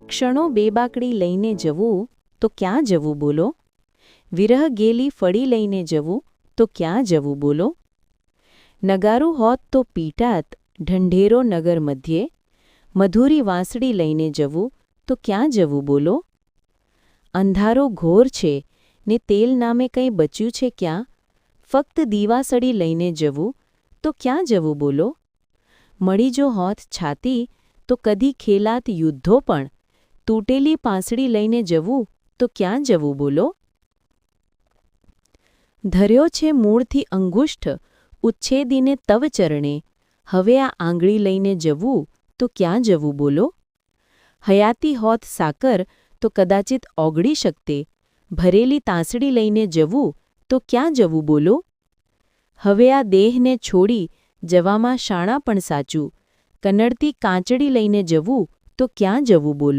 ક્ષણો બેબાકડી લઈને જવું તો ક્યાં જવું બોલો? વિરહ ગેલી ફળી લઈને જવું તો ક્યાં જવું બોલો? નગારું હોત તો પીટાત ઢંઢેરો નગર મધ્યે, મધુરી વાંસળી લઈને જવું તો ક્યાં જવું બોલો? અંધારો ઘોર છે ને તેલ નામે કંઈ બચ્યું છે ક્યાં? ફક્ત દીવાસળી લઈને જવું તો ક્યાં જવું બોલો? મળી જો હોત છાતી તો કદી ખેલાત યુદ્ધો પણ, તૂટેલી પાંસળી લઈને જવું તો ક્યાં જવું બોલો? ધર્યો છે મૂળથી અંગુષ્ઠ ઉચ્છેદીને તવ ચરણે, હવે આ આંગળી લઈને જવું તો ક્યાં જવું બોલો? હયાતી હોત સાકર તો કદાચિત ઓગળી શકતે, ભરેલી તાંસળી લઈને જવું તો ક્યાં જવું બોલો? હવે આ દેહને છોડી જવામાં શાણા પણ સાચું, કનડતી કાંચળી લઈને જવું તો ક્યાં જવું બોલો?